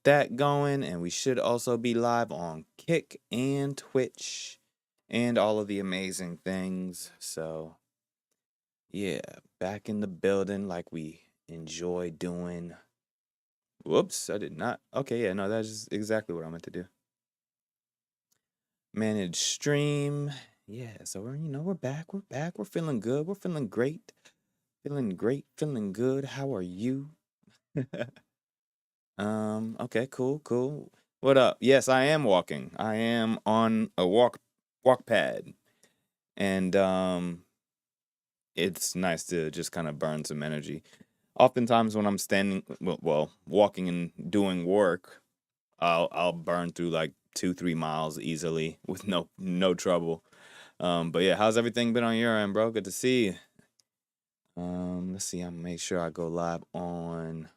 that going, and we should also be live on Kick and Twitch and all of the amazing things. So, yeah, back in the building like we enjoy doing. Whoops, I did not. Okay, yeah, no, that's exactly what I meant to do. Manage stream. Yeah, so we're back. We're back. We're feeling good. We're feeling great. Feeling great. Feeling good. How are you? Okay, cool. What up? Yes, I am walking. I am on a walk pad. And it's nice to just kind of burn some energy. Oftentimes when I'm standing walking and doing work, I'll burn through like 2-3 miles easily with no trouble. But yeah, how's everything been on your end, bro? Good to see you. Let's see, I'll make sure I go live on,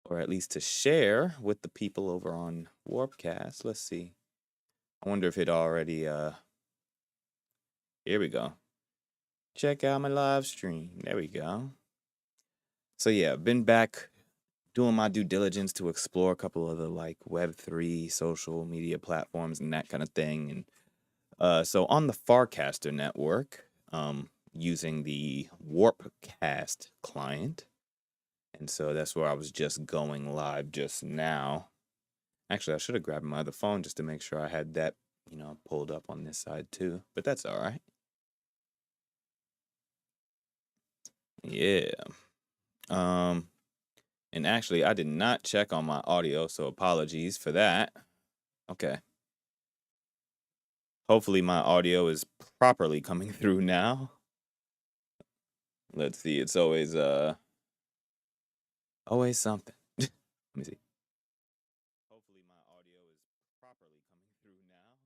or at least to share with the people over on Warpcast. Let's see. I wonder if it already here we go. Check out my live stream. There we go. So yeah, been back doing my due diligence to explore a couple of the like Web3 social media platforms and that kind of thing. And so on the Farcaster network, using the Warpcast client. And so that's where I was just going live just now. Actually, I should have grabbed my other phone just to make sure I had that, pulled up on this side too. But that's all right. Yeah. And actually, I did not check on my audio, so apologies for that. Okay. Hopefully my audio is properly coming through now. Let's see. It's always something. Let me see. Hopefully my audio is properly coming through now.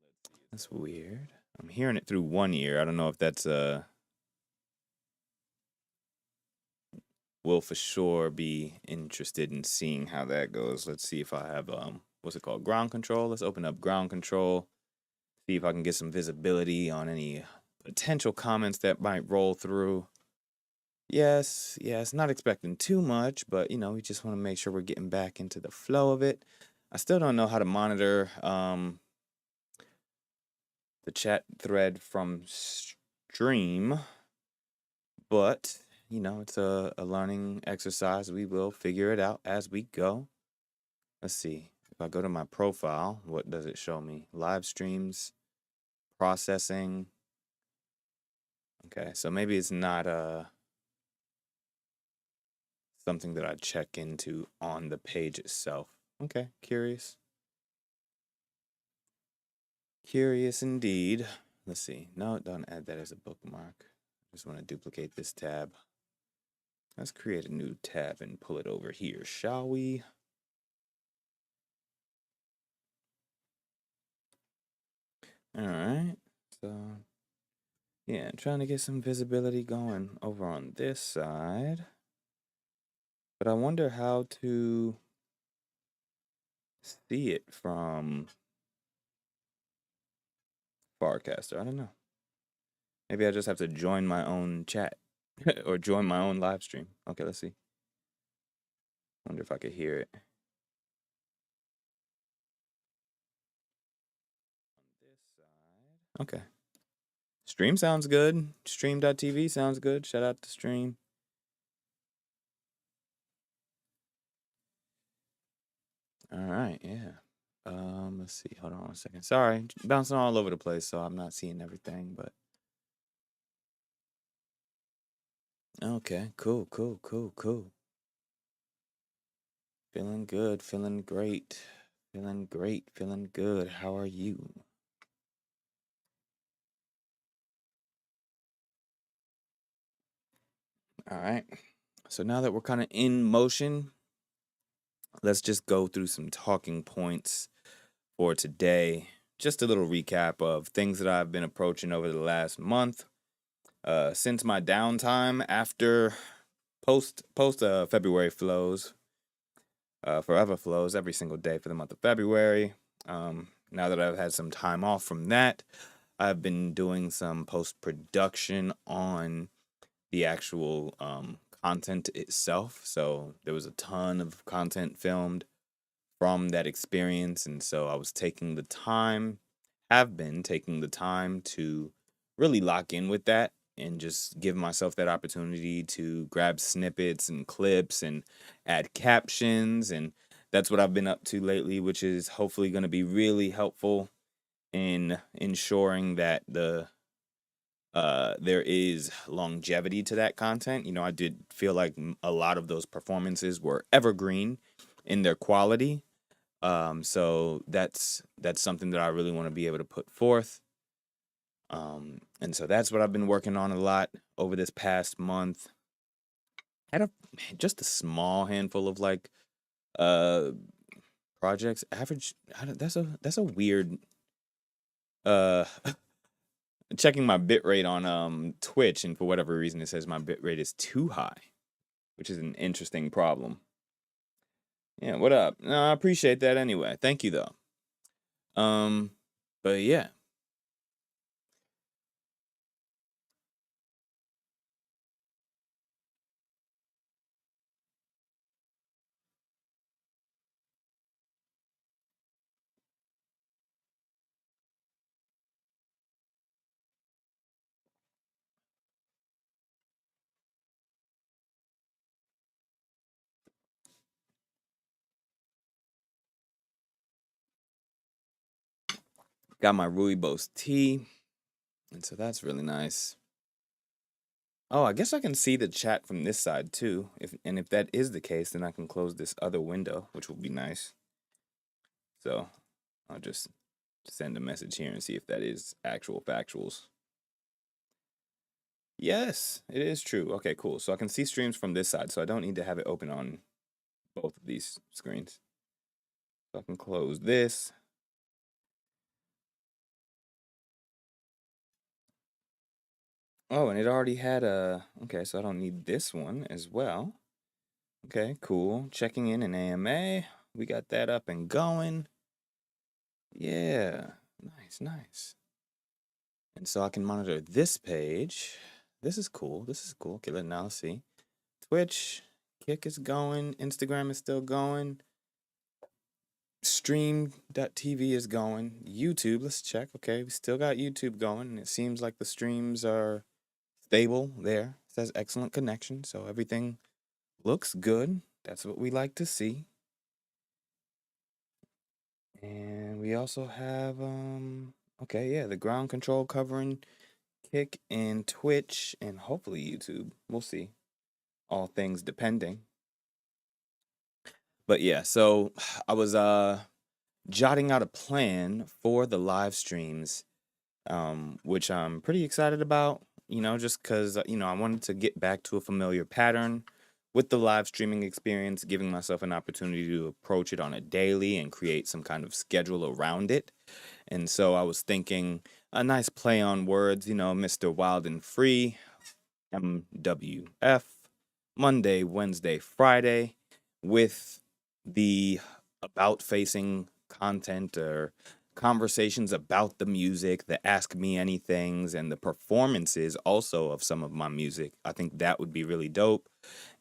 Let's see. That's weird. I'm hearing it through one ear. I don't know if that's will for sure be interested in seeing how that goes. Let's see if I have what's it called? Ground control. Let's open up ground control. See if I can get some visibility on any potential comments that might roll through. Yes, not expecting too much, but we just want to make sure we're getting back into the flow of it. I still don't know how to monitor the chat thread from stream, but it's a learning exercise. We will figure it out as we go. Let's see. If I go to my profile, what does it show me? Live streams, processing. Okay, so maybe it's not something that I check into on the page itself. Okay, curious. Curious indeed. Let's see. No, don't add that as a bookmark. Just want to duplicate this tab. Let's create a new tab and pull it over here, shall we? All right. So, yeah, trying to get some visibility going over on this side. But I wonder how to see it from Farcaster. I don't know. Maybe I just have to join my own chat or join my own live stream. Okay, let's see. Wonder if I could hear it. On this side. Okay. Stream sounds good. Stream.tv sounds good. Shout out to Stream. All right, yeah. Let's see. Hold on 1 second. Sorry, bouncing all over the place, so I'm not seeing everything, but okay, cool. Feeling good, feeling great. Feeling good. How are you? All right. So now that we're kind of in motion, let's just go through some talking points for today. Just a little recap of things that I've been approaching over the last month. Since my downtime after post February flows, forever flows every single day for the month of February. Now that I've had some time off from that, I've been doing some post production on the actual content itself. So there was a ton of content filmed from that experience. And so I was taking the time, have been taking the time to really lock in with that and just give myself that opportunity to grab snippets and clips and add captions. And that's what I've been up to lately, which is hopefully going to be really helpful in ensuring that there is longevity to that content. I did feel like a lot of those performances were evergreen in their quality. So that's something that I really want to be able to put forth. And so that's what I've been working on a lot over this past month. Had just a small handful of like uh projects. Average. That's a weird. Uh, checking my bit rate on Twitch, and for whatever reason, it says my bit rate is too high, which is an interesting problem. Yeah, what up? No, I appreciate that anyway. Thank you though. But yeah, got my rooibos tea, and so that's really nice. Oh, I guess I can see the chat from this side too. If that is the case, then I can close this other window, which will be nice. So I'll just send a message here and see if that is actual factuals. Yes, it is true. Okay, cool. So I can see streams from this side, so I don't need to have it open on both of these screens. So I can close this. Oh, and it already had a... Okay, so I don't need this one as well. Okay, cool. Checking in AMA. We got that up and going. Yeah, nice, nice. And so I can monitor this page. This is cool. This is cool. Okay, now let's see. Twitch, Kick is going. Instagram is still going. Stream.tv is going. YouTube, let's check. Okay, we still got YouTube going, and it seems like the streams are stable there. It says excellent connection, so everything looks good. That's what we like to see. And we also have okay, yeah, the ground control covering Kick and Twitch and hopefully YouTube. We'll see. All things depending. But yeah, so I was jotting out a plan for the live streams, which I'm pretty excited about, just because, I wanted to get back to a familiar pattern with the live streaming experience, giving myself an opportunity to approach it on a daily and create some kind of schedule around it. And so I was thinking a nice play on words, Mr. Wildenfree, MWF, Monday, Wednesday, Friday, with the about facing content or conversations about the music, the Ask Me Anythings, and the performances also of some of my music. I think that would be really dope.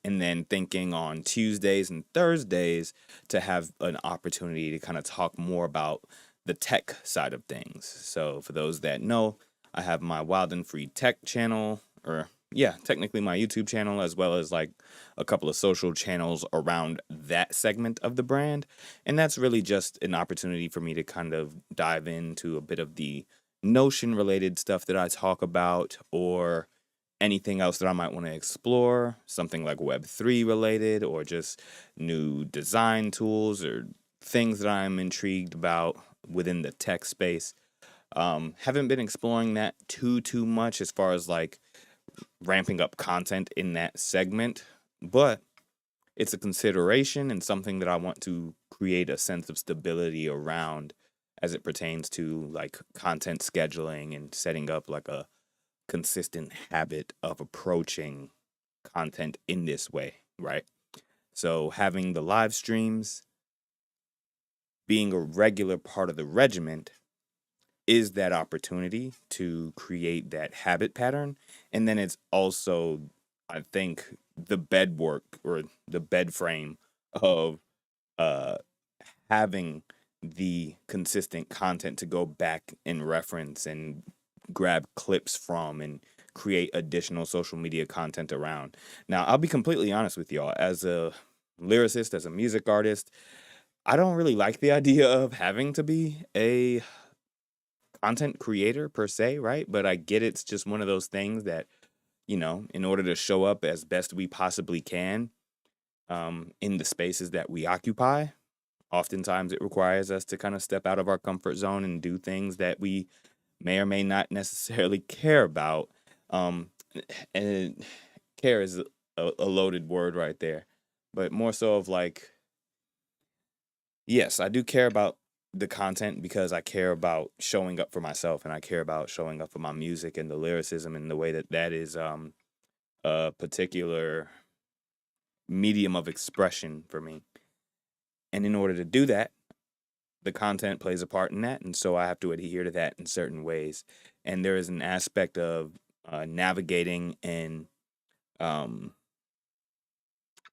And then thinking on Tuesdays and Thursdays to have an opportunity to kind of talk more about the tech side of things. So for those that know, I have my Wildenfree Tech channel, or yeah, technically my YouTube channel, as well as like a couple of social channels around that segment of the brand. And that's really just an opportunity for me to kind of dive into a bit of the Notion related stuff that I talk about, or anything else that I might want to explore, something like Web3 related, or just new design tools or things that I'm intrigued about within the tech space. Haven't been exploring that too much as far as like ramping up content in that segment, but it's a consideration and something that I want to create a sense of stability around as it pertains to like content scheduling and setting up like a consistent habit of approaching content in this way, right? So having the live streams being a regular part of the regiment is that opportunity to create that habit pattern. And then it's also, I think, the bed work or the bed frame of uh having the consistent content to go back and reference and grab clips from and create additional social media content around. Now, I'll be completely honest with y'all. As a lyricist, as a music artist, I don't really like the idea of having to be a content creator per se, right? But I get it's just one of those things that, in order to show up as best we possibly can in the spaces that we occupy, oftentimes it requires us to kind of step out of our comfort zone and do things that we may or may not necessarily care about. Um, and care is a loaded word right there, but more so of like, yes, I do care about the content because I care about showing up for myself and I care about showing up for my music and the lyricism and the way that that is a particular medium of expression for me. And in order to do that, the content plays a part in that, and so I have to adhere to that in certain ways. And there is an aspect of navigating and um,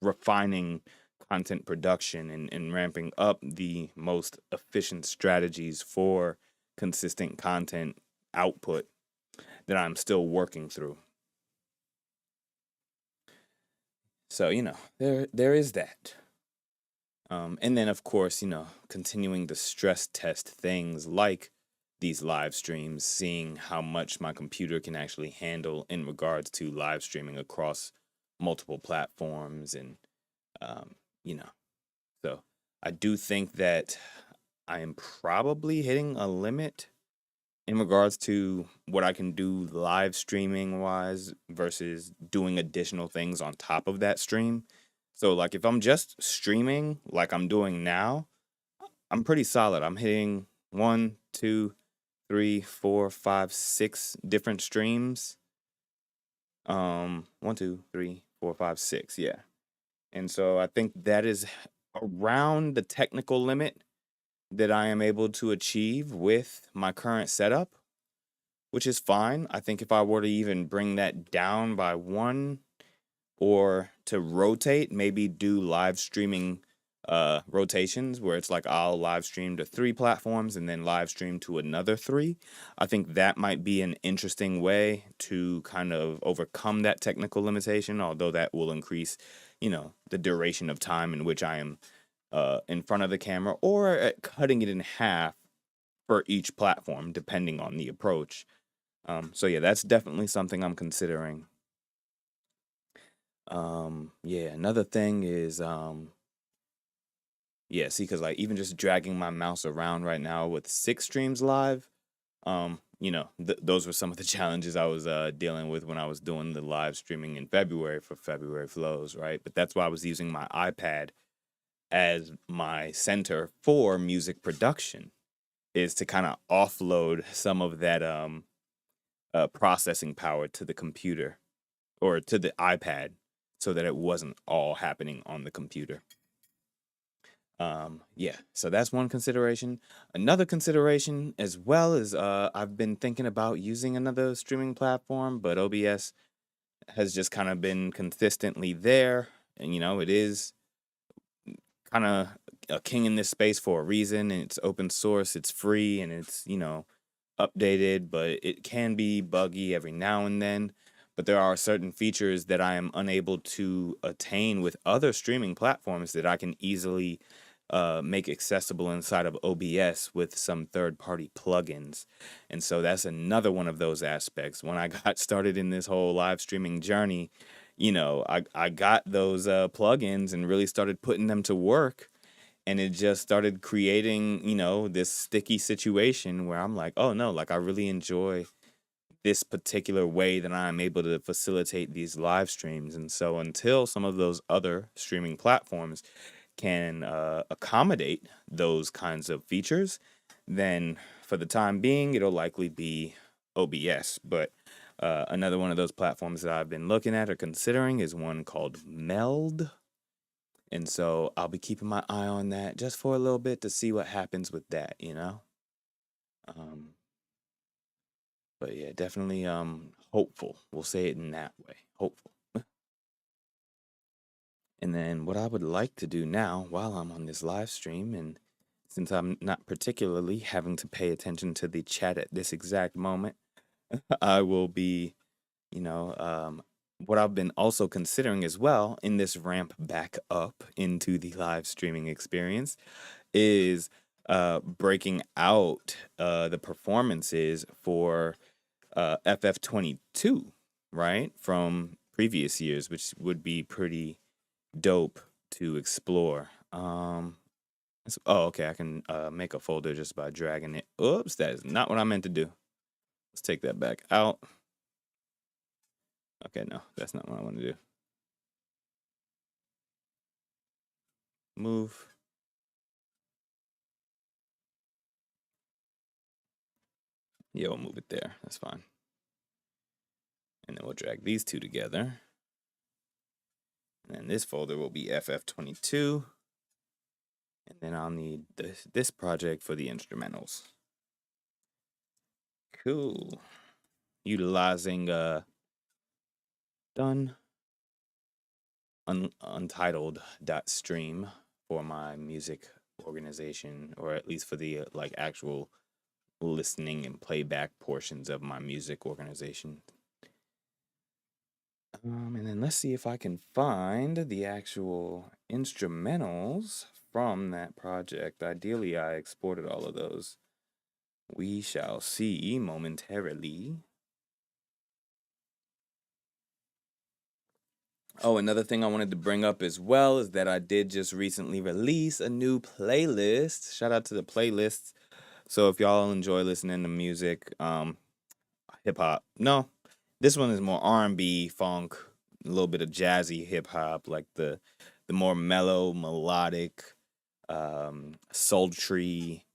refining content production and ramping up the most efficient strategies for consistent content output that I'm still working through. So, there is that. And then, of course, continuing to stress test things like these live streams, seeing how much my computer can actually handle in regards to live streaming across multiple platforms. And, um, you know, so I do think that I am probably hitting a limit in regards to what I can do live streaming wise versus doing additional things on top of that stream. So, like, if I'm just streaming like I'm doing now, I'm pretty solid. I'm hitting one, two, three, four, five, six different streams. One, two, three, four, five, six. Yeah. And so I think that is around the technical limit that I am able to achieve with my current setup, which is fine. I think if I were to even bring that down by one or to rotate, maybe do live streaming rotations where it's like I'll live stream to 3 platforms and then live stream to another 3. I think that might be an interesting way to kind of overcome that technical limitation, although that will increase, the duration of time in which I am in front of the camera, or cutting it in half for each platform, depending on the approach. So yeah, that's definitely something I'm considering. Yeah, another thing is, yeah, see, because like even just dragging my mouse around right now with 6 streams live, those were some of the challenges I was dealing with when I was doing the live streaming in February for February Flows, right? But that's why I was using my iPad as my center for music production, is to kind of offload some of that processing power to the computer or to the iPad so that it wasn't all happening on the computer. Yeah, so that's one consideration. Another consideration as well is I've been thinking about using another streaming platform, but OBS has just kind of been consistently there. And, it is kind of a king in this space for a reason. And it's open source, it's free, and it's, updated, but it can be buggy every now and then. But there are certain features that I am unable to attain with other streaming platforms that I can easily make accessible inside of OBS with some third-party plugins. And so that's another one of those aspects. When I got started in this whole live streaming journey, I got those plugins and really started putting them to work. And it just started creating, this sticky situation where I'm like, oh no, like I really enjoy this particular way that I'm able to facilitate these live streams. And so until some of those other streaming platforms can accommodate those kinds of features, then for the time being, it'll likely be OBS. But another one of those platforms that I've been looking at or considering is one called Meld. And so I'll be keeping my eye on that just for a little bit to see what happens with that, Um, but yeah, definitely hopeful. We'll say it in that way. Hopeful. And then what I would like to do now while I'm on this live stream, and since I'm not particularly having to pay attention to the chat at this exact moment, I will be, you know, what I've been also considering as well in this ramp back up into the live streaming experience is breaking out the performances for FF22, right? From previous years, which would be pretty dope to explore. Oh, okay, I can make a folder just by dragging it. Oops, that is not what I meant to do. Let's take that back out. Okay, no, that's not what I want to do. Move. Yeah, we'll move it there. That's fine. And then we'll drag these two together. And then this folder will be FF22. And then I'll need this project for the instrumentals. Cool. Utilizing done untitled.stream for my music organization, or at least for the like actual listening and playback portions of my music organization. And then let's see if I can find the actual instrumentals from that project. Ideally, I exported all of those. We shall see momentarily. Oh, another thing I wanted to bring up as well is that I did just recently release a new playlist. Shout out to the playlists. So if y'all enjoy listening to music, hip hop. No, this one is more R&B, funk, a little bit of jazzy hip hop, like the more mellow, melodic, sultry,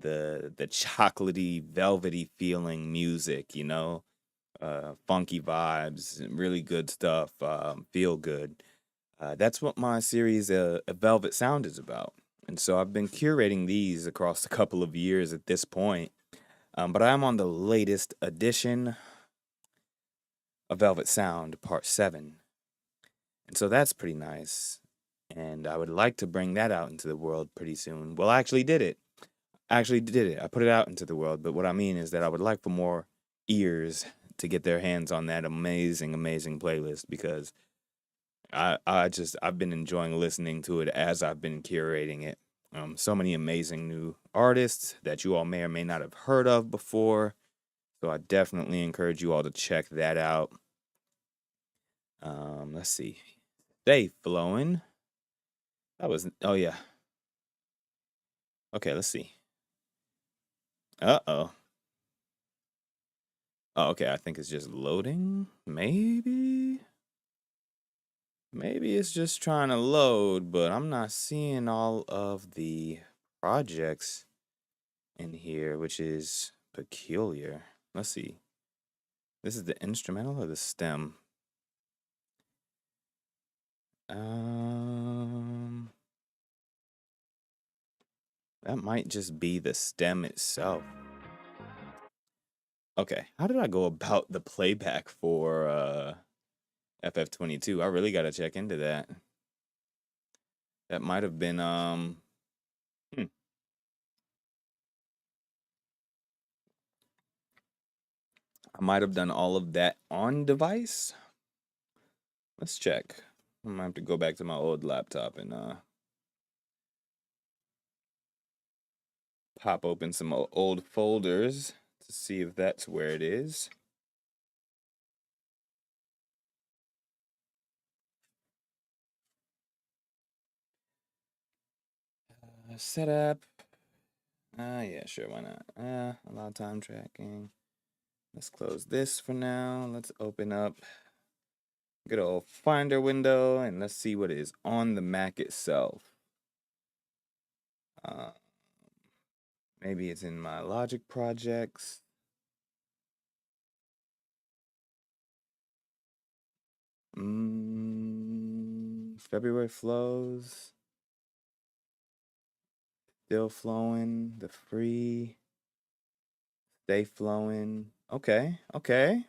the chocolatey, velvety feeling music, you know, funky vibes, really good stuff, feel good. That's what my series, A Velvet Sound, is about. And so I've been curating these across a couple of years at this point. But I am on the latest edition of Velvet Sound, Part 7. And so that's pretty nice. And I would like to bring that out into the world pretty soon. Well, I actually did it. I put it out into the world. But what I mean is that I would like for more ears to get their hands on that amazing, amazing playlist, because I've been enjoying listening to it as I've been curating it. So many amazing new artists that you all may or may not have heard of before. So I definitely encourage you all to check that out. Let's see. Stay flowing. Oh yeah. Okay, let's see. Uh-oh. Oh, okay, I think it's just loading. Maybe it's just trying to load, but I'm not seeing all of the projects in here, which is peculiar. Let's see. This is the instrumental or the stem? That might just be the stem itself. Okay, how did I go about the playback for FF22? I really got to check into that. That might have been I might have done all of that on device. Let's check. I might have to go back to my old laptop and pop open some old folders to see if that's where it is. Setup. Yeah, sure, why not? Allow time tracking. Let's close this for now. Let's open up good old Finder window and let's see what is on the Mac itself. Maybe it's in my Logic projects. February flows. Still flowing. The free. Stay flowing. Okay. I'm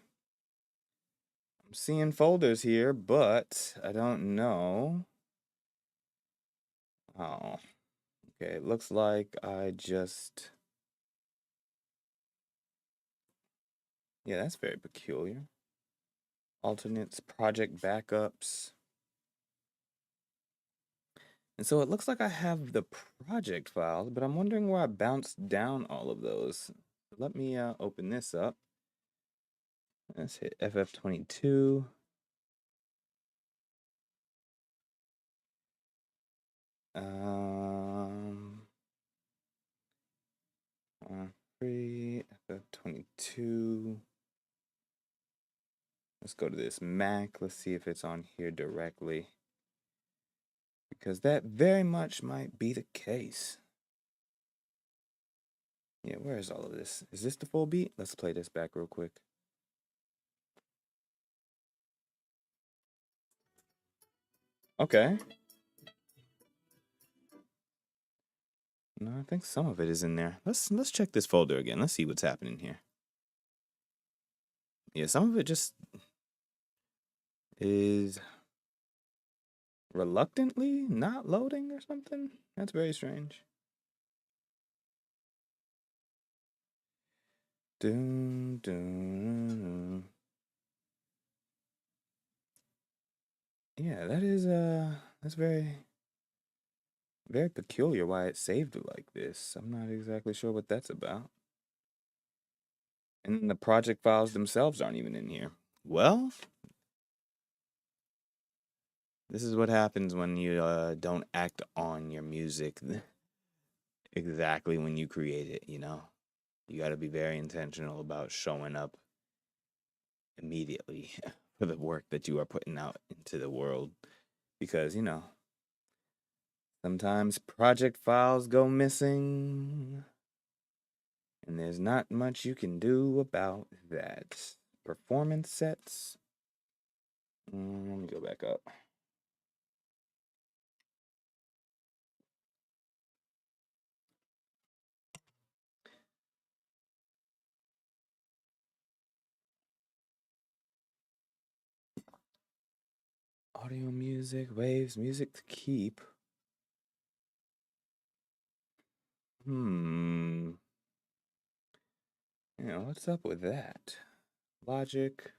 seeing folders here, but I don't know Oh, okay. It looks like I just. Yeah, that's very peculiar. Alternates, project backups. And so it looks like I have the project files, but I'm wondering where I bounced down all of those. Let me open this up. Let's hit FF22. Um, free FF22. Let's go to this Mac. Let's see if it's on here directly. Because that very much might be the case. Yeah, where is all of this? Is this the full beat? Let's play this back real quick. Okay. No, I think some of it is in there. Let's check this folder again. Let's see what's happening here. Yeah, some of it just is reluctantly not loading or something. That's very strange. Dun, dun. Yeah, that's very peculiar why it saved it like this. I'm not exactly sure what that's about. And the project files themselves aren't even in here. Well, this is what happens when you don't act on your music exactly when you create it, you know? You got to be very intentional about showing up immediately for the work that you are putting out into the world. Because, you know, sometimes project files go missing, and there's not much you can do about that. Performance sets. Let me go back up. Audio, music, waves, music to keep. Yeah, what's up with that? Logic.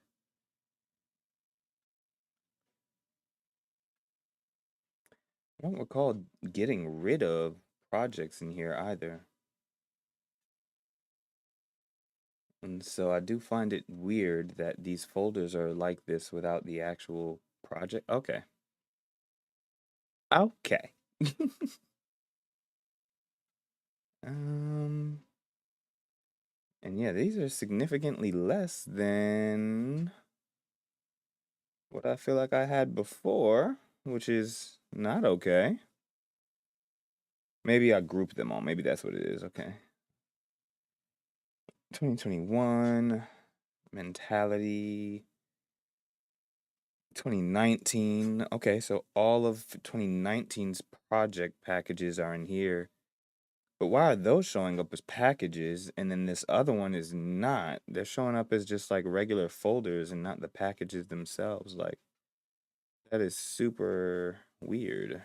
I don't recall getting rid of projects in here either. And so I do find it weird that these folders are like this without the actual project. Okay. Okay. um, and yeah, these are significantly less than what I feel like I had before, which is not okay. Maybe I grouped them all. Maybe that's what it is. Okay. 2021 mentality. 2019. Okay, so all of 2019's project packages are in here. But why are those showing up as packages and then this other one is not? They're showing up as just like regular folders and not the packages themselves. Like, that is super weird.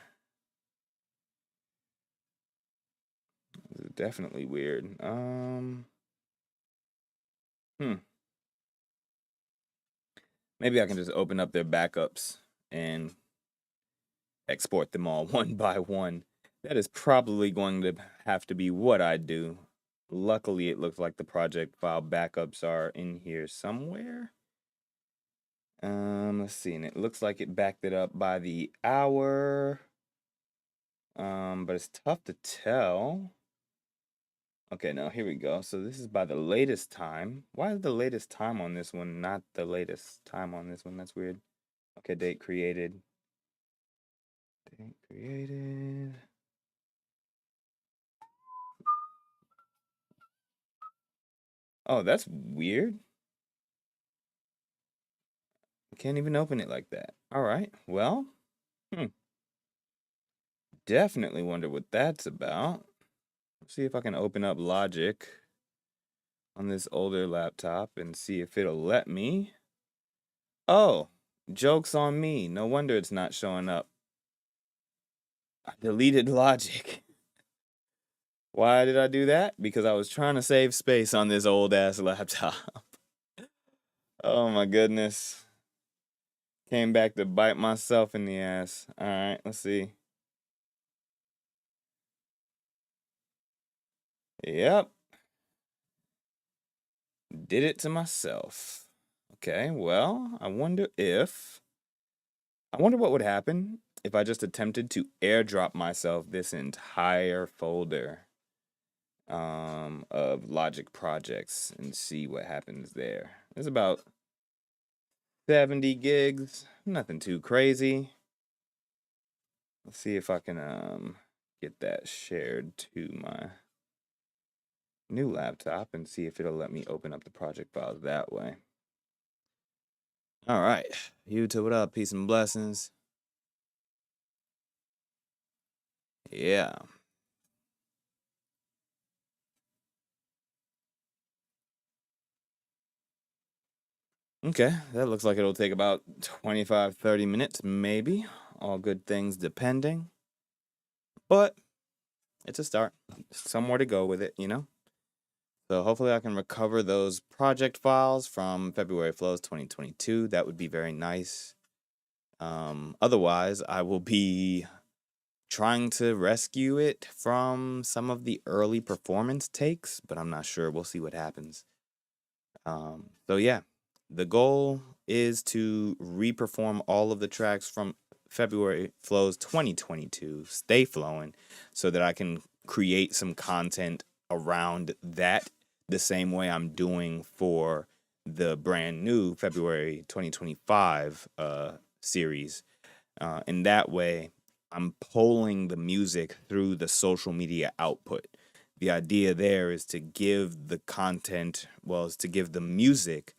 This is definitely weird. Hmm. Maybe I can just open up their backups and export them all one by one. That is probably going to have to be what I do. Luckily, it looks like the project file backups are in here somewhere. Let's see, and it looks like it backed it up by the hour. But it's tough to tell. Okay, now here we go. So this is by the latest time. Why is the latest time on this one not the latest time on this one? That's weird. Okay, date created. Date created. Oh, that's weird. Can't even open it like that. All right. Well, definitely wonder what that's about. Let's see if I can open up Logic on this older laptop and see if it'll let me. Oh, joke's on me. No wonder it's not showing up. I deleted Logic. Why did I do that? Because I was trying to save space on this old ass laptop. Oh my goodness. Came back to bite myself in the ass. All right, let's see. Yep. Did it to myself. Okay, well, I wonder what would happen if I just attempted to airdrop myself this entire folder of Logic projects and see what happens there. It's about 70 gigs, nothing too crazy. Let's see if I can get that shared to my new laptop and see if it'll let me open up the project files that way. All right, YouTube, what up? Peace and blessings. Yeah. Okay, that looks like it'll take about 25, 30 minutes, maybe. All good things depending. But it's a start. Somewhere to go with it, you know? So hopefully I can recover those project files from February Flows 2022. That would be very nice. Otherwise, I will be trying to rescue it from some of the early performance takes, but I'm not sure. We'll see what happens. So yeah, the goal is to re-perform all of the tracks from February Flows 2022, Stay Flowing, so that I can create some content around that the same way I'm doing for the brand new February 2025 series. In that way, I'm polling the music through the social media output. The idea there is to give the content, is to give the music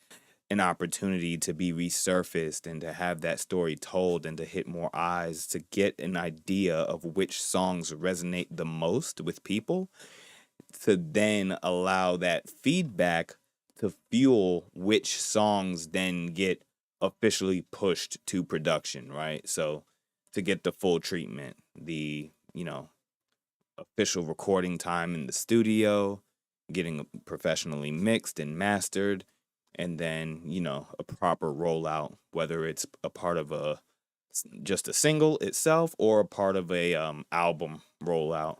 an opportunity to be resurfaced and to have that story told and to hit more eyes, to get an idea of which songs resonate the most with people, to then allow that feedback to fuel which songs then get officially pushed to production, right? So to get the full treatment, the, official recording time in the studio, getting professionally mixed and mastered, and then, a proper rollout, whether it's a part of just a single itself or a part of a album rollout.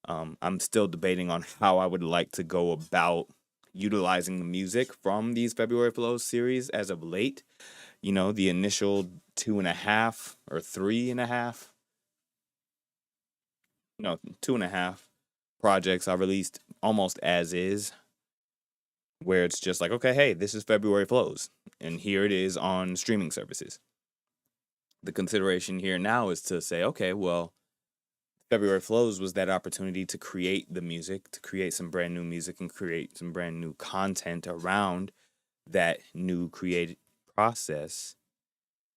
I'm still debating on how I would like to go about utilizing the music from these February Flows series as of late. The initial 2.5 or 3.5, no, 2.5 projects I released almost as is, where it's just like, okay, hey, this is February Flows, and here it is on streaming services. The consideration here now is to say, okay, well, February Flows was that opportunity to create the music, to create some brand new music and create some brand new content around that new creative process.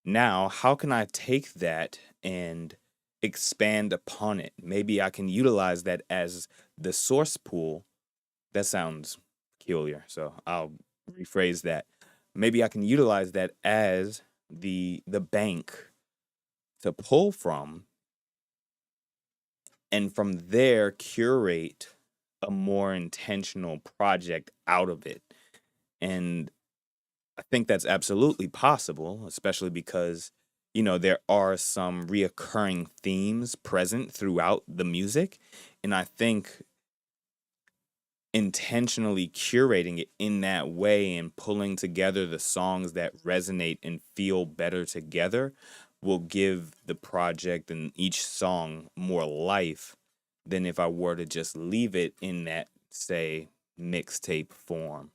Now, how can I take that and expand upon it? Maybe I can utilize that as the source pool. That sounds peculiar, so I'll rephrase that. Maybe I can utilize that as the bank to pull from, and from there curate a more intentional project out of it. And I think that's absolutely possible, especially because, there are some reoccurring themes present throughout the music. And I think intentionally curating it in that way and pulling together the songs that resonate and feel better together will give the project and each song more life than if I were to just leave it in that, say, mixtape form.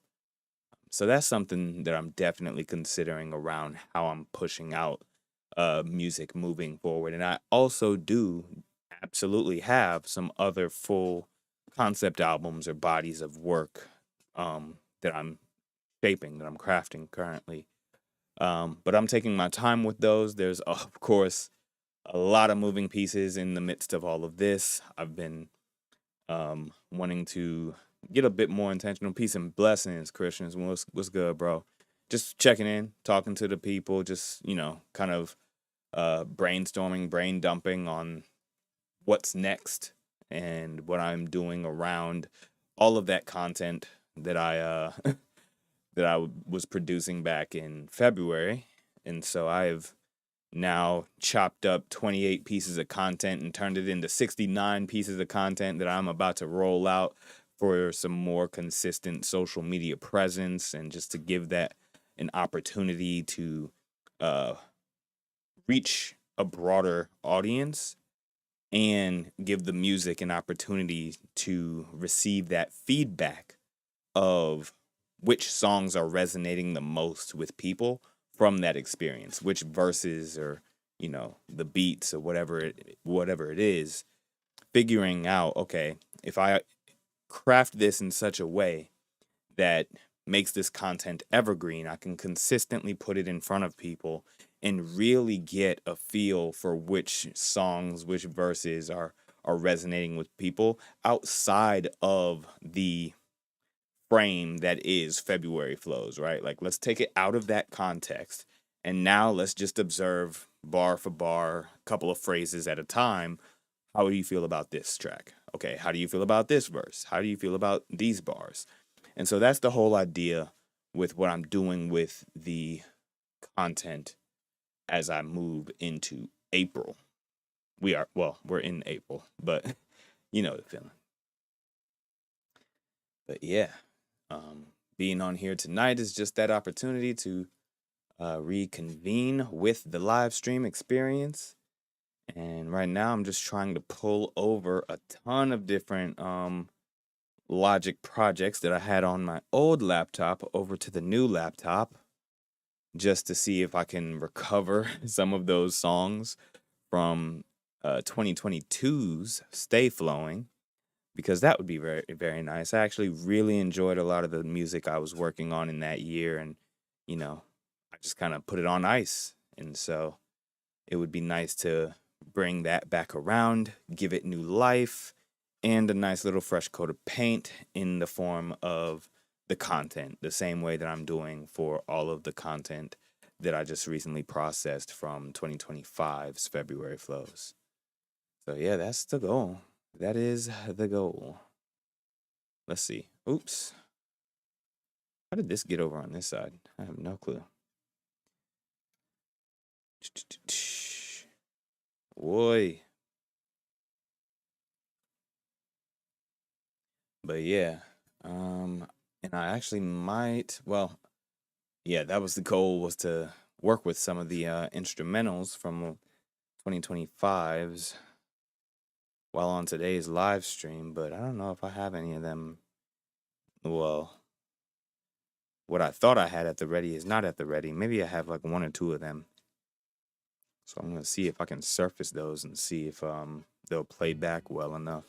So that's something that I'm definitely considering around how I'm pushing out music moving forward. And I also do absolutely have some other full concept albums or bodies of work that I'm shaping, that I'm crafting currently. But I'm taking my time with those. There's, of course, a lot of moving pieces in the midst of all of this. I've been wanting to get a bit more intentional. Peace and blessings, Christians. What's good, bro? Just checking in, talking to the people, just, kind of brainstorming, brain dumping on what's next and what I'm doing around all of that content that I was producing back in February. And so I've now chopped up 28 pieces of content and turned it into 69 pieces of content that I'm about to roll out for some more consistent social media presence, and just to give that an opportunity to uh, reach a broader audience and give the music an opportunity to receive that feedback of which songs are resonating the most with people from that experience, which verses or the beats or whatever it is, figuring out, okay, if I craft this in such a way that makes this content evergreen, I can consistently put it in front of people and really get a feel for which songs, which verses are resonating with people outside of the frame that is February flows, right? Like, let's take it out of that context, and now let's just observe bar for bar, a couple of phrases at a time. How do you feel about this track? Okay, how do you feel about this verse? How do you feel about these bars? And so that's the whole idea with what I'm doing with the content as I move into April. We're in April, but you know the feeling. But yeah, being on here tonight is just that opportunity to reconvene with the live stream experience. And right now, I'm just trying to pull over a ton of different Logic projects that I had on my old laptop over to the new laptop, just to see if I can recover some of those songs from 2022's Stay Flowing, because that would be very, very nice. I actually really enjoyed a lot of the music I was working on in that year, and I just kind of put it on ice. And so it would be nice to bring that back around, give it new life, and a nice little fresh coat of paint in the form of the content, the same way that I'm doing for all of the content that I just recently processed from 2025's February flows. So yeah, that's the goal. That is the goal. Let's see. Oops. How did this get over on this side? I have no clue. Boy. But yeah. And I actually that was the goal, was to work with some of the instrumentals from 2025's while on today's live stream, but I don't know if I have any of them. Well, what I thought I had at the ready is not at the ready. Maybe I have like one or two of them. So I'm going to see if I can surface those and see if they'll play back well enough.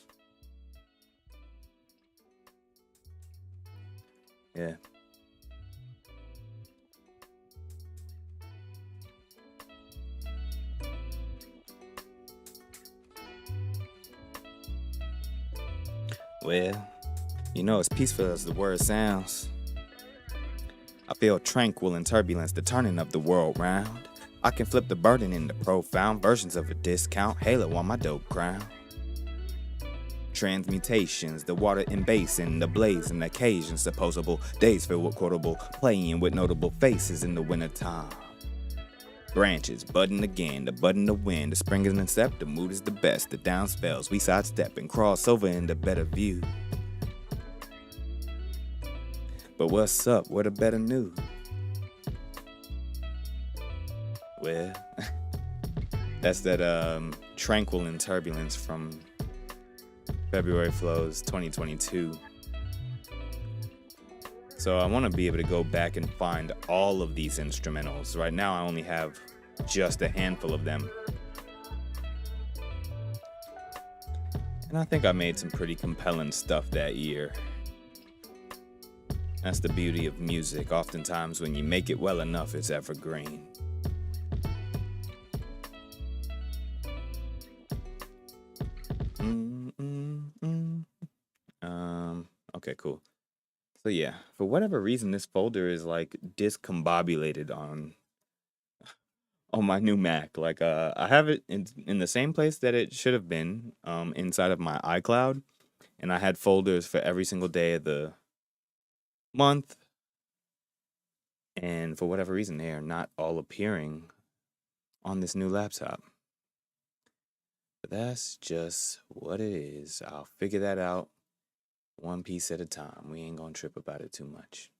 Yeah. Well, as peaceful as the word sounds, I feel tranquil in turbulence, the turning of the world round. I can flip the burden into profound versions of a discount, halo on my dope crown. Transmutations, the water in basin, the blaze and occasions, supposable days filled with quotable, playing with notable faces in the wintertime. Branches budding again, the bud in the wind, the spring is in step, the mood is the best, the down spells, we sidestep and cross over into better view. But what's up? What a better news? Well, that's that tranquil in turbulence from February Flows 2022. So I want to be able to go back and find all of these instrumentals. Right now I only have just a handful of them. And I think I made some pretty compelling stuff that year. That's the beauty of music. Oftentimes when you make it well enough, it's evergreen. Okay, cool. So yeah, for whatever reason, this folder is like discombobulated on my new Mac. Like I have it in the same place that it should have been, inside of my iCloud, and I had folders for every single day of the month, and for whatever reason they are not all appearing on this new laptop. But that's just what it is. I'll figure that out one piece at a time. We ain't gonna trip about it too much.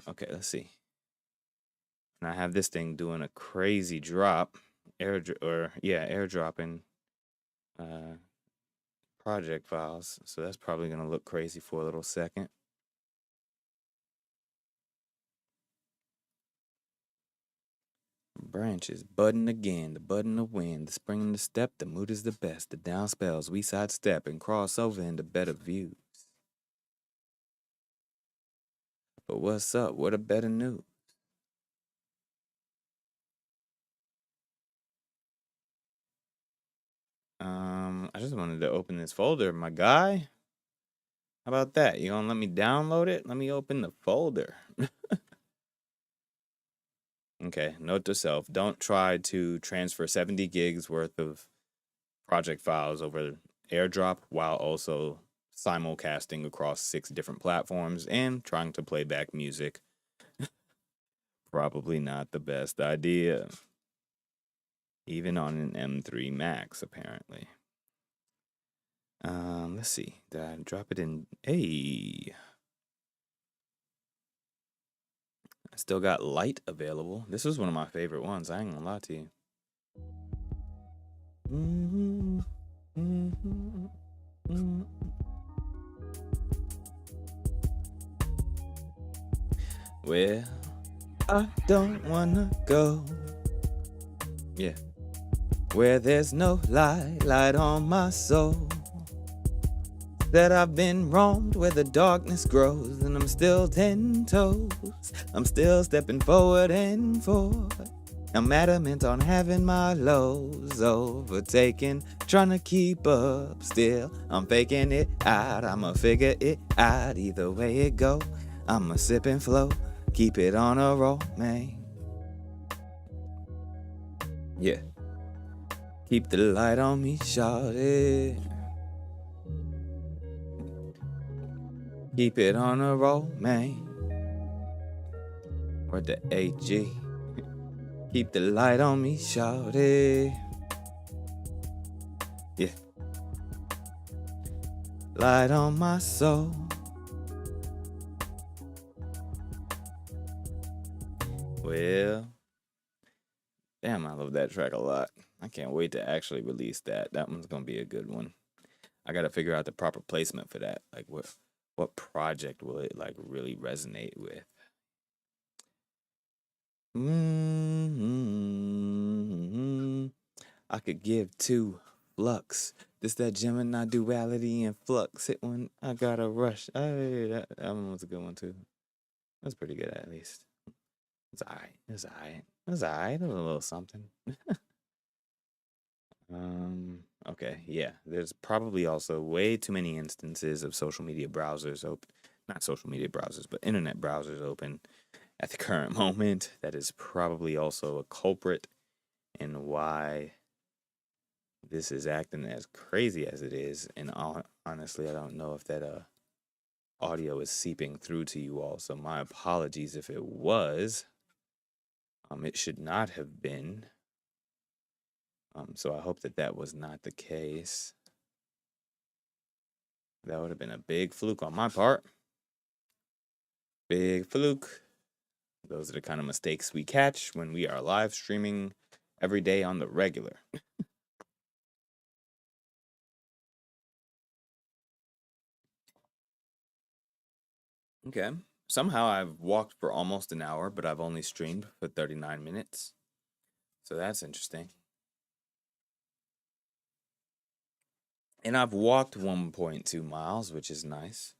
Okay, let's see. And I have this thing doing a crazy drop, airdropping project files. So that's probably gonna look crazy for a little second. Branches budding again, the bud in the wind, the spring in the step, the mood is the best, the down spells we sidestep and cross over into better views. But what's up? What a better news? I just wanted to open this folder, my guy. How about that? You gonna let me download it? Let me open the folder. Okay, note to self, don't try to transfer 70 gigs worth of project files over AirDrop while also simulcasting across 6 different platforms and trying to play back music. Probably not the best idea. Even on an M3 Max, apparently. Let's see. Did I drop it in? Hey. I still got Light available. This was one of my favorite ones. I ain't gonna lie to you. Well, I don't wanna go. Yeah. Where there's no light on my soul. That I've been roamed where the darkness grows, and I'm still 10 toes. I'm still stepping forward and forward. I'm adamant on having my lows overtaken, trying to keep up still. I'm faking it out, I'ma figure it out. Either way it go, I'ma sip and flow, keep it on a roll, man. Yeah. Keep the light on me, shawty. Keep it on a roll, man. Or the AG. Keep the light on me, shawty. Yeah. Light on my soul. Well, damn, I love that track a lot. I can't wait to actually release that. That one's gonna be a good one. I gotta figure out the proper placement for that. Like what project will it like really resonate with? I could give 2 flux. This that Gemini duality and flux. Hit one. I gotta rush. Hey, that one was a good one too. That's pretty good at least. It's alright. It's alright. It's alright. It was a little something. Okay, yeah. There's probably also way too many instances of social media browsers open. Not social media browsers, but internet browsers open at the current moment. That is probably also a culprit in why this is acting as crazy as it is. And honestly, I don't know if that audio is seeping through to you all. So my apologies if it was. It should not have been. So I hope that was not the case. That would have been a big fluke on my part. Big fluke. Those are the kind of mistakes we catch when we are live streaming every day on the regular. Okay. Somehow I've walked for almost an hour, but I've only streamed for 39 minutes. So that's interesting. And I've walked 1.2 miles, which is nice.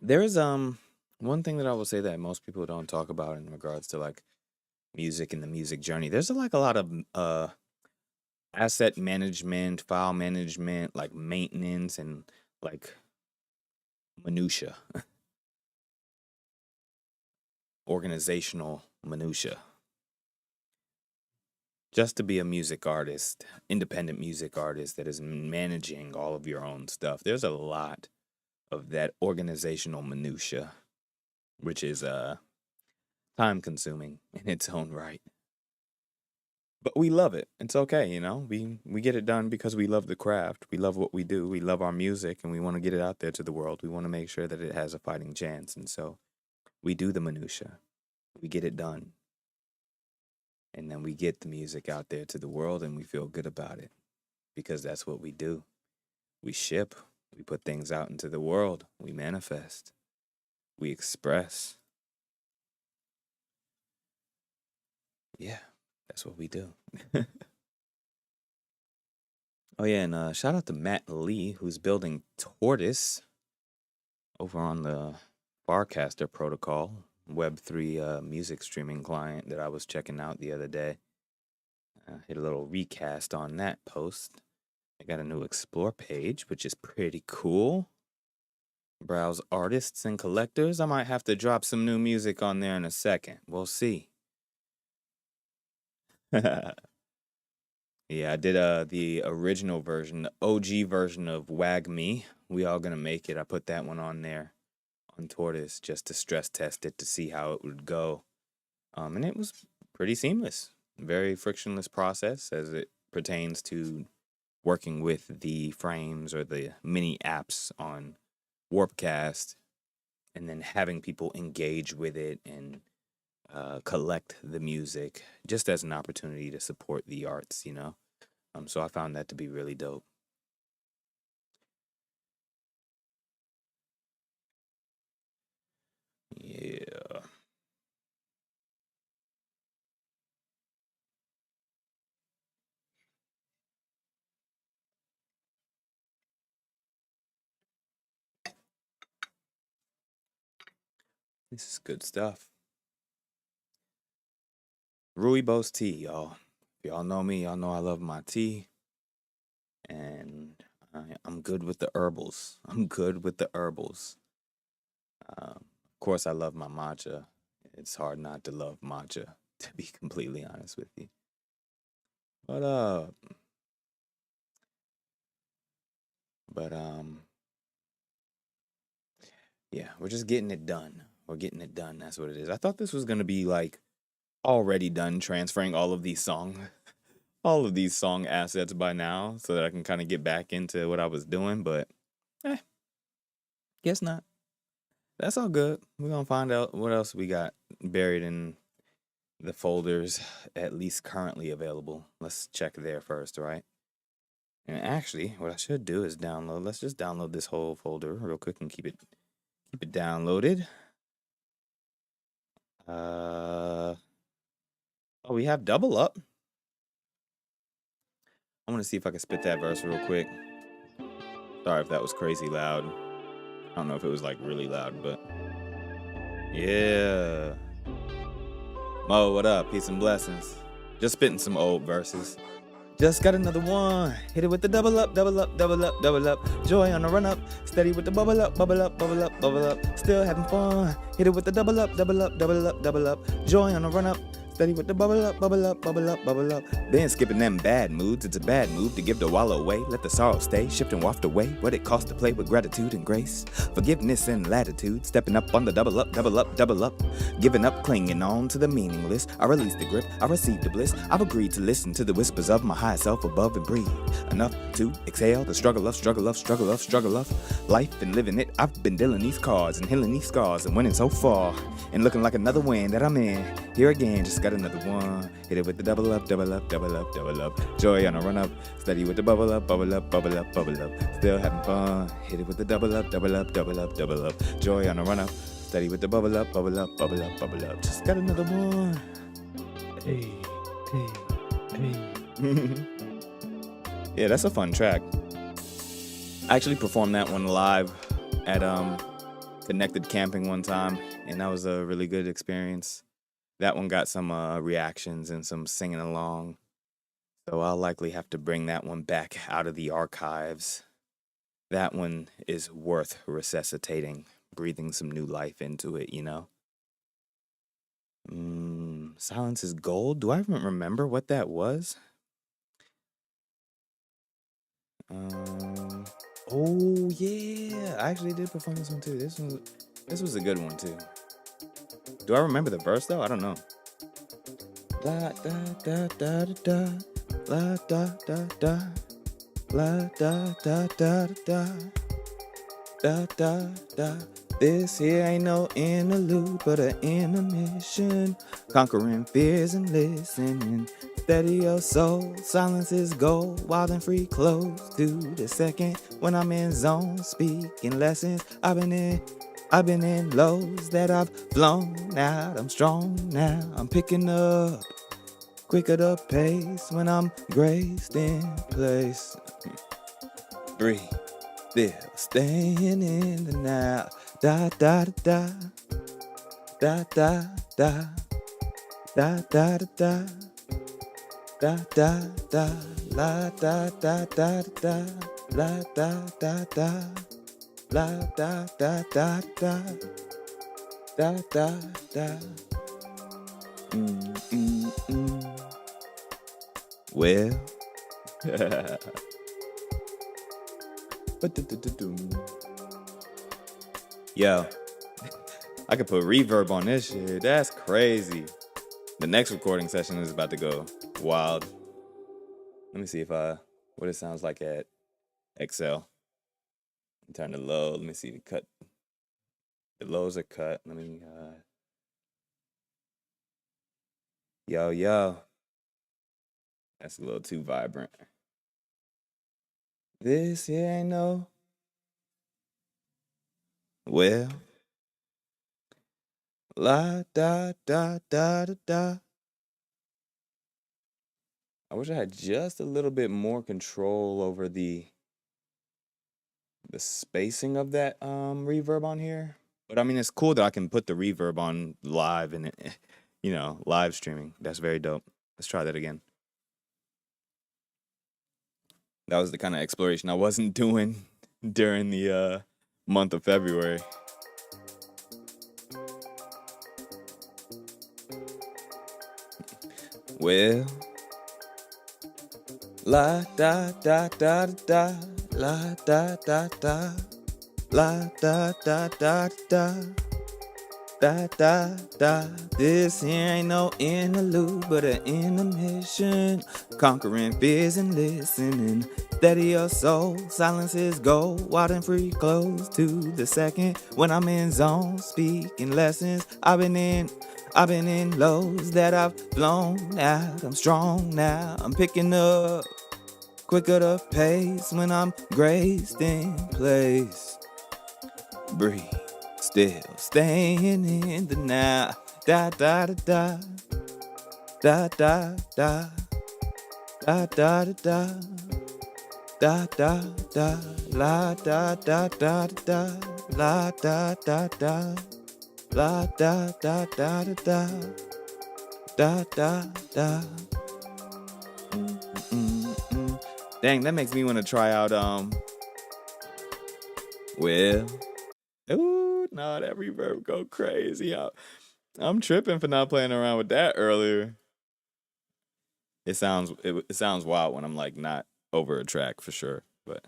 There's one thing that I will say that most people don't talk about in regards to like music and the music journey. There's like a lot of asset management, file management, like maintenance, and like minutia, organizational minutia. Just to be a music artist, independent music artist that is managing all of your own stuff, there's a lot of that organizational minutia, which is time consuming in its own right. But we love it. It's okay, you know. We get it done because we love the craft. We love what we do. We love our music, and we want to get it out there to the world. We want to make sure that it has a fighting chance, and so we do the minutia. We get it done. And then we get the music out there to the world, and we feel good about it because that's what we do. We ship. We put things out into the world. We manifest. We express. Yeah, that's what we do. Oh, yeah, and shout out to Matt Lee, who's building Tortoise over on the Barcaster protocol, Web3 music streaming client that I was checking out the other day. Hit a little recast on that post. I got a new explore page, which is pretty cool. Browse artists and collectors. I might have to drop some new music on there in a second. We'll see. Yeah, I did the original version, the OG version of Wag Me. We All Gonna Make It. I put that one on there on Tortoise just to stress test it to see how it would go. And it was pretty seamless. Very frictionless process as it pertains to working with the frames or the mini apps on Warpcast and then having people engage with it and collect the music just as an opportunity to support the arts, you know? So I found that to be really dope. Yeah. This is good stuff. Rooibos tea, y'all. If y'all know me, y'all know I love my tea. And I'm good with the herbals. I'm good with the herbals. Of course, I love my matcha. It's hard not to love matcha, to be completely honest with you. But but yeah, we're just getting it done. We're getting it done. That's what it is. I thought this was gonna be like already done transferring all of these song assets by now so that I can kind of get back into what I was doing, but guess not. That's all good. We're gonna find out what else we got buried in the folders, at least currently available. Let's check there first, right? And actually, what I should do is download. Let's just download this whole folder real quick and keep it downloaded. Oh, we have Double Up. I want to see if I can spit that verse real quick. Sorry if that was crazy loud. I don't know if it was like really loud, but yeah. Mo, what up? Peace and blessings. Just spitting some old verses. Just got another one. Hit it with the double up, double up, double up, double up. Joy on the run up. Steady with the bubble up, bubble up, bubble up, bubble up. Still having fun. Hit it with the double up, double up, double up, double up. Joy on the run up. Steady with the bubble up, bubble up, bubble up, bubble up. Then skipping them bad moods. It's a bad move to give the wallow away. Let the sorrow stay, shift and waft away. What it costs to play with gratitude and grace. Forgiveness and latitude. Stepping up on the double up, double up, double up. Giving up, clinging on to the meaningless. I release the grip, I receive the bliss. I've agreed to listen to the whispers of my higher self above and breathe. Enough to exhale the struggle of, struggle of, struggle of, struggle of life and living it. I've been dealing these cards and healing these scars and winning so far. And looking like another win that I'm in. Here again, just got another one. Hit it with the double up, double up, double up, double up. Joy on a run up. Steady with the bubble up, bubble up, bubble up, bubble up. Still having fun. Hit it with the double up, double up, double up, double up. Joy on a run up. Steady with the bubble up, bubble up, bubble up, bubble up. Just got another one. Hey, hey, hey. Yeah, that's a fun track. I actually performed that one live at Connected Camping one time, and that was a really good experience. That one got some reactions and some singing along. So I'll likely have to bring that one back out of the archives. That one is worth resuscitating, breathing some new life into it, you know? Silence is Gold? Do I even remember what that was? Oh yeah, I actually did perform this one too. This was a good one too. Do I remember the verse though? I don't know. La da da da da da, la da da da, la da da da da, da da da. This here ain't no interlude, but an intermission. Conquering fears and listening. Steady your soul, silence is gold. Wildenfree close to the second when I'm in zone, speaking lessons. I've been in lows that I've blown out. I'm strong now, I'm picking up quicker the pace when I'm graced in place. Breathe, still staying in the now. Da da da da da da da da da da da da da la da da da da la da da da la da da da da da da da. Well, yo, I could put reverb on this shit. That's crazy. The next recording session is about to go wild. Let me see if what it sounds like at XL. Turn the low. Let me see the cut. The lows are cut. Let me yo. That's a little too vibrant. This here ain't no. Well, la da da da da da. I wish I had just a little bit more control over the spacing of that reverb on here. But I mean, it's cool that I can put the reverb on live and live streaming. That's very dope. Let's try that again. That was the kind of exploration I wasn't doing during the month of February. Well, la da da da da, la da da da, la da da da da, da da da. This here ain't no interlude, but an intermission. Conquering fears and listening. Steady your soul, silence is gold. Wildenfree close to the second when I'm in zone, speaking lessons. I've been in lows that I've blown out. I'm strong now, I'm picking up quicker the pace when I'm graced in place. Breathe, still staying in the now. Da da da da, da da da, da da da, da da da, la da da da da, la da da da. La da da da da da da da. Dang, that makes me want to try out Well, ooh, nah, that reverb go crazy. I'm tripping for not playing around with that earlier. It sounds wild when I'm like not over a track for sure. But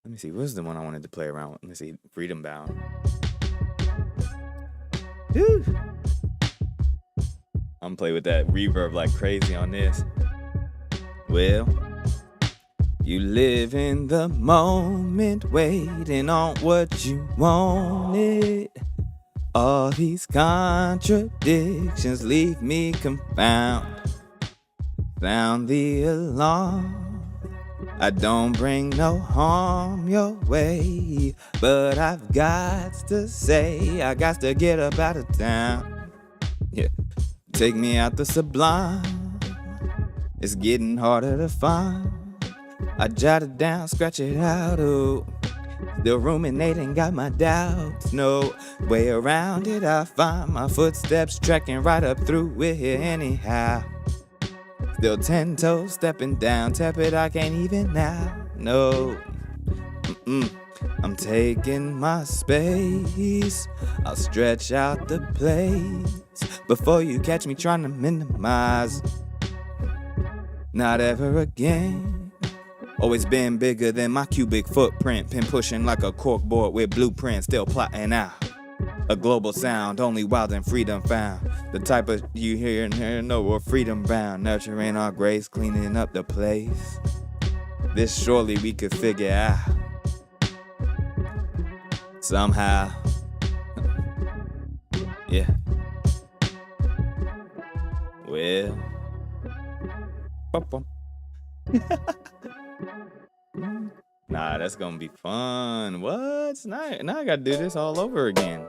let me see, what's the one I wanted to play around with? Let me see, Freedom Bound. Dude, I'm playing with that reverb like crazy on this. Well, you live in the moment, waiting on what you wanted. All these contradictions leave me confounded. Sound the alarm. I don't bring no harm your way, but I've got to say, I got to get up out of town. Yeah, take me out the sublime. It's getting harder to find. I jot it down, scratch it out, oh. Still ruminating, got my doubts, no way around it. I find my footsteps trekking right up through it here anyhow. Still 10 toes, stepping down, tepid, I can't even now. No, I'm taking my space. I'll stretch out the place before you catch me trying to minimize. Not ever again. Always been bigger than my cubic footprint. Pin pushing like a corkboard with blueprints. Still plotting out a global sound. Only wild and freedom found. The type of you hear and hear know we're freedom bound. Nurturing our grace, cleaning up the place. This surely we could figure out. Somehow. Yeah. Well. Nah, that's gonna be fun. What? Now I gotta do this all over again.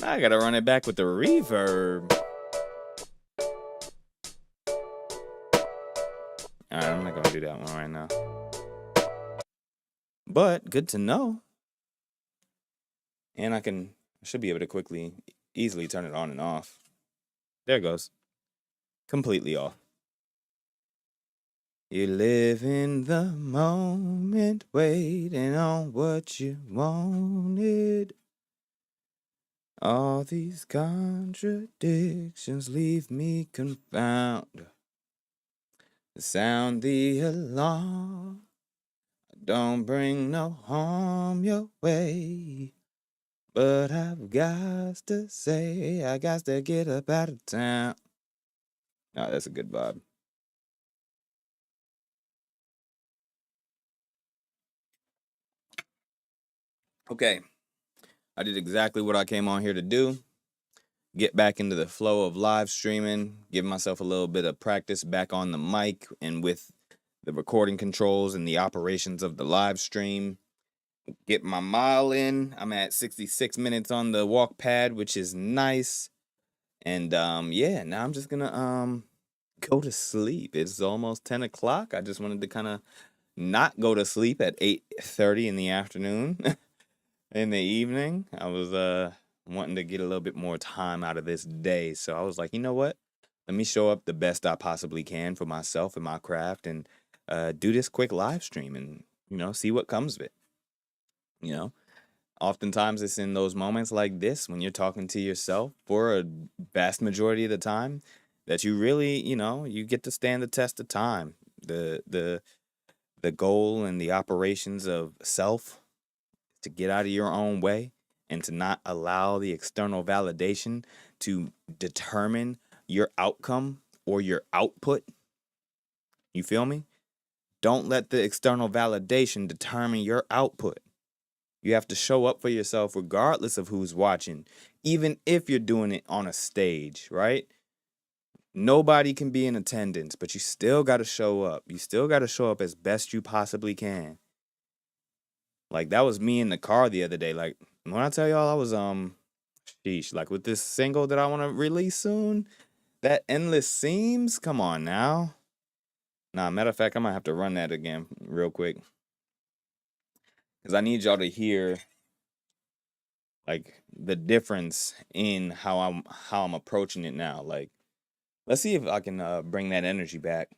Now I gotta run it back with the reverb. Alright, I'm not gonna do that one right now. But good to know. And I should be able to easily turn it on and off. There it goes. Completely off. You live in the moment, waiting on what you wanted. All these contradictions leave me confounded. Sound the alarm. Don't bring no harm your way. But I've got to say, I got to get up out of town. Oh, that's a good vibe. Okay, I did exactly what I came on here to do. Get back into the flow of live streaming, give myself a little bit of practice back on the mic and with the recording controls and the operations of the live stream. Get my mile in. I'm at 66 minutes on the walk pad, which is nice. And yeah, now I'm just gonna go to sleep. It's almost 10 o'clock. I just wanted to kind of not go to sleep at 8:30 in the afternoon. In the evening, I was wanting to get a little bit more time out of this day. So I was like, you know what? Let me show up the best I possibly can for myself and my craft and do this quick live stream and, see what comes of it. Oftentimes it's in those moments like this when you're talking to yourself for a vast majority of the time that you really, you get to stand the test of time. The goal and the operations of self to get out of your own way and to not allow the external validation to determine your outcome or your output. You feel me? Don't let the external validation determine your output. You have to show up for yourself regardless of who's watching, even if you're doing it on a stage, right? Nobody can be in attendance, but you still got to show up. You still got to show up as best you possibly can. Like, that was me in the car the other day. Like, when I tell y'all I was, like, with this single that I want to release soon, that Endless Seams, come on now. Nah, matter of fact, I might have to run that again real quick. Because I need y'all to hear, like, the difference in how I'm approaching it now. Like, let's see if I can bring that energy back.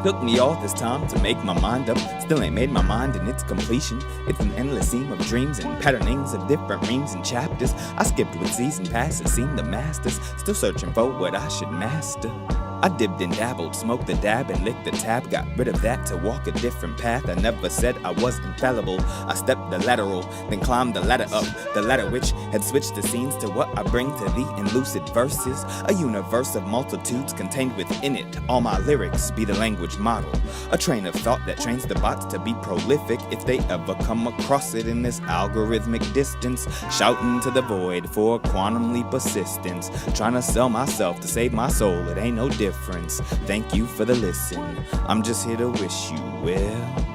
Took me all this time to make my mind up. Still ain't made my mind in its completion. It's an endless seam of dreams and patternings of different reams and chapters. I skipped with season passes, seen the masters. Still searching for what I should master. I dipped and dabbled, smoked the dab and licked the tab. Got rid of that to walk a different path. I never said I was infallible. I stepped the lateral, then climbed the ladder up. The ladder which had switched the scenes to what I bring to thee in lucid verses. A universe of multitudes contained within it. All my lyrics be the language model. A train of thought that trains the bots to be prolific if they ever come across it in this algorithmic distance. Shouting to the void for a quantum leap assistance. Trying to sell myself to save my soul. It ain't no difference. Thank you for the listen. I'm just here to wish you well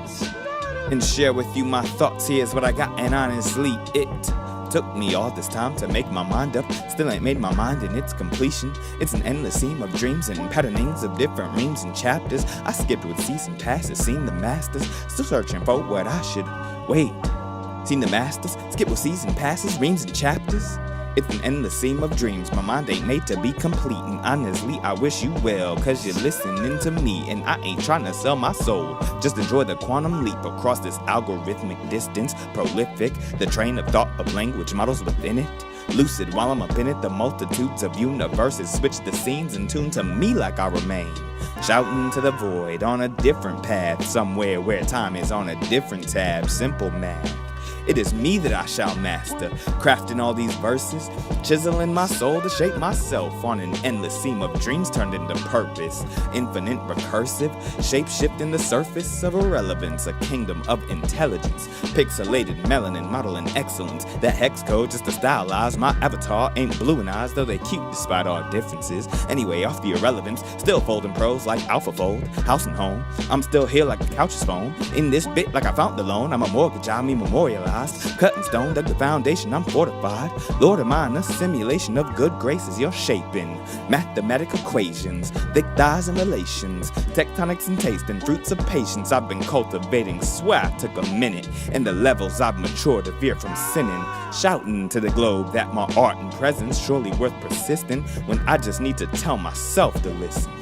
and share with you my thoughts. Here's what I got, and honestly it took me all this time to make my mind up. Still ain't made my mind in its completion. It's an endless seam of dreams and patternings of different reams and chapters. I skipped with season passes, seen the masters. Still searching for what I should wait. Seen the masters, skip with season passes, reams and chapters. It's an endless seam of dreams. My mind ain't made to be complete. And honestly, I wish you well, cause you're listening to me. And I ain't trying to sell my soul. Just enjoy the quantum leap across this algorithmic distance. Prolific, the train of thought of language models within it. Lucid while I'm up in it, the multitudes of universes switch the scenes and tune to me like I remain. Shouting to the void on a different path, somewhere where time is on a different tab. Simple math. It is me that I shall master, crafting all these verses, chiseling my soul to shape myself on an endless seam of dreams turned into purpose. Infinite recursive, shape-shifting the surface of irrelevance, a kingdom of intelligence. Pixelated melanin modeling excellence, that hex code just to stylize my avatar. Ain't blue in eyes, though they cute despite our differences. Anyway, off the irrelevance, still folding pros like AlphaFold, house and home. I'm still here like the couch is phone. In this bit like I found the loan, I'm a mortgage, I mean memorialized. Cutting stone, dug the foundation, I'm fortified. Lord of mine, a simulation of good graces you're shaping. Mathematic equations, thick thighs and relations, tectonics and taste and fruits of patience I've been cultivating. Swear I took a minute, and the levels I've matured to veer from sinning. Shouting to the globe that my art and presence surely worth persisting when I just need to tell myself to listen.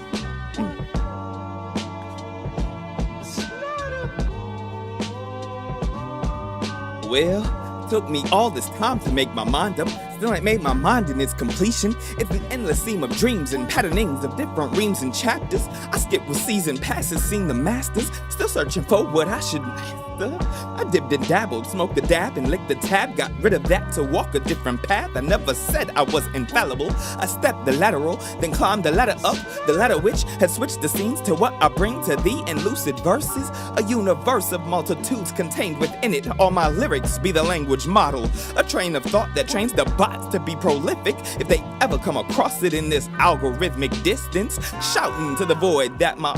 Well, took me all this time to make my mind up. Still ain't made my mind in its completion. It's an endless seam of dreams and patternings of different reams and chapters. I skipped with season passes, seen the masters. Still searching for what I should master. I dipped and dabbled, smoked the dab and licked the tab. Got rid of that to walk a different path. I never said I was infallible. I stepped the lateral, then climbed the ladder up. The ladder which had switched the scenes to what I bring to thee in lucid verses. A universe of multitudes contained within it. All my lyrics be the language model. A train of thought that trains the bots to be prolific if they ever come across it in this algorithmic distance. Shouting to the void that my...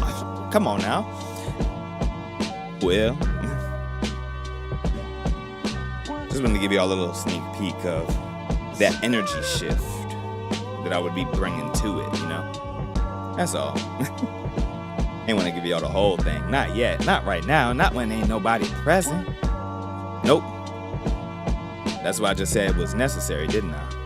Come on now. Well... Just wanted to give you all a little sneak peek of that energy shift that I would be bringing to it, you know? That's all. Ain't want to give you all the whole thing. Not yet. Not right now. Not when ain't nobody present. Nope. That's why I just said it was necessary, didn't I?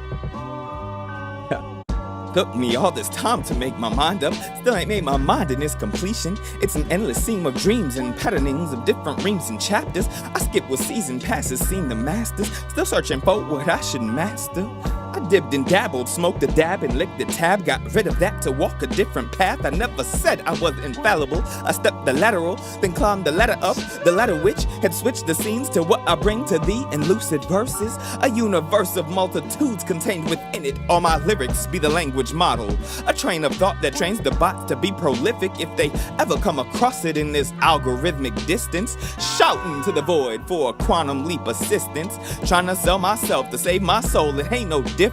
Took me all this time to make my mind up. Still ain't made my mind in its completion. It's an endless seam of dreams and patternings of different reams and chapters. I skipped with season passes, seen the masters. Still searching for what I should master. I dipped and dabbled, smoked the dab and licked the tab. Got rid of that to walk a different path. I never said I was infallible. I stepped the lateral, then climbed the ladder up. The ladder which had switched the scenes to what I bring to thee in lucid verses. A universe of multitudes contained within it. All my lyrics be the language model. A train of thought that trains the bots to be prolific if they ever come across it in this algorithmic distance. Shouting to the void for a quantum leap assistance. Trying to sell myself to save my soul. It ain't no difference.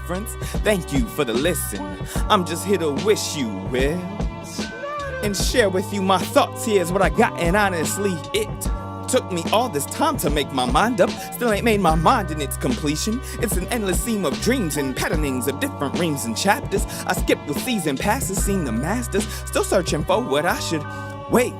Thank you for the listen. I'm just here to wish you well and share with you my thoughts. Here's what I got, and honestly, it took me all this time to make my mind up. Still ain't made my mind in its completion. It's an endless seam of dreams and patternings of different reams and chapters. I skipped with season passes, seen the masters. Still searching for what I should... Wait.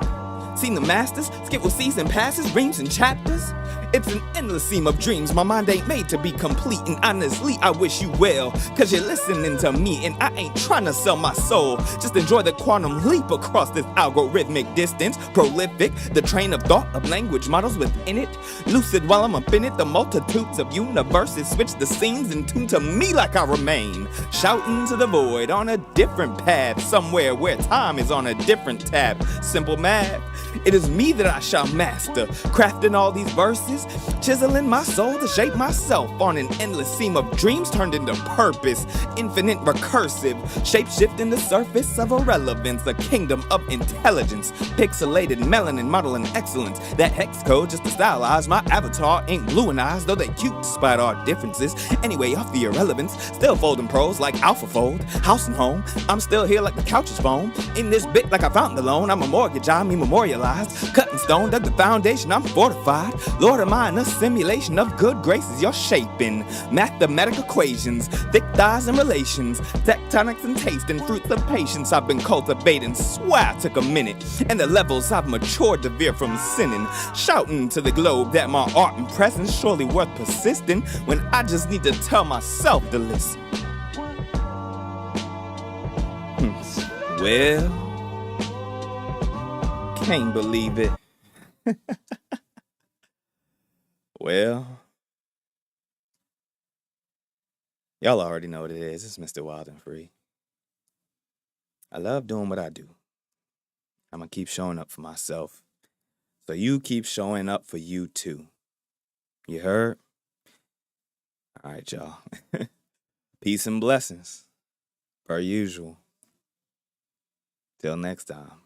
Seen the masters, skip with season passes, reams and chapters. It's an endless seam of dreams. My mind ain't made to be complete. And honestly, I wish you well, cause you're listening to me. And I ain't trying to sell my soul. Just enjoy the quantum leap across this algorithmic distance. Prolific, the train of thought of language models within it. Lucid while I'm up in it. The multitudes of universes switch the scenes and tune to me like I remain. Shouting to the void on a different path. Somewhere where time is on a different tab. Simple math. It is me that I shall master, crafting all these verses, chiseling my soul to shape myself on an endless seam of dreams turned into purpose, infinite recursive, shape-shifting the surface of irrelevance, a kingdom of intelligence, pixelated melanin modeling excellence, that hex code just to stylize my avatar, ain't blue in eyes, though they cute despite our differences. Anyway, off the irrelevance, still folding pros like AlphaFold, house and home, I'm still here like the couch is phone, in this bit like I found the loan, I'm a mortgage, I mean memorialized. energized. Cutting stone, dug the foundation, I'm fortified. Lord, am I in a simulation of good graces you're shaping? Mathematical equations, thick thighs and relations, tectonics and taste and fruits of patience I've been cultivating. Swear I took a minute, and the levels I've matured to veer from sinning. Shouting to the globe that my art and presence surely worth persisting when I just need to tell myself to listen. Well, can't believe it. Well, y'all already know what it is. It's Mr. Wildenfree. I love doing what I do. I'm going to keep showing up for myself. So you keep showing up for you too. You heard? All right, y'all. Peace and blessings. Per usual. Till next time.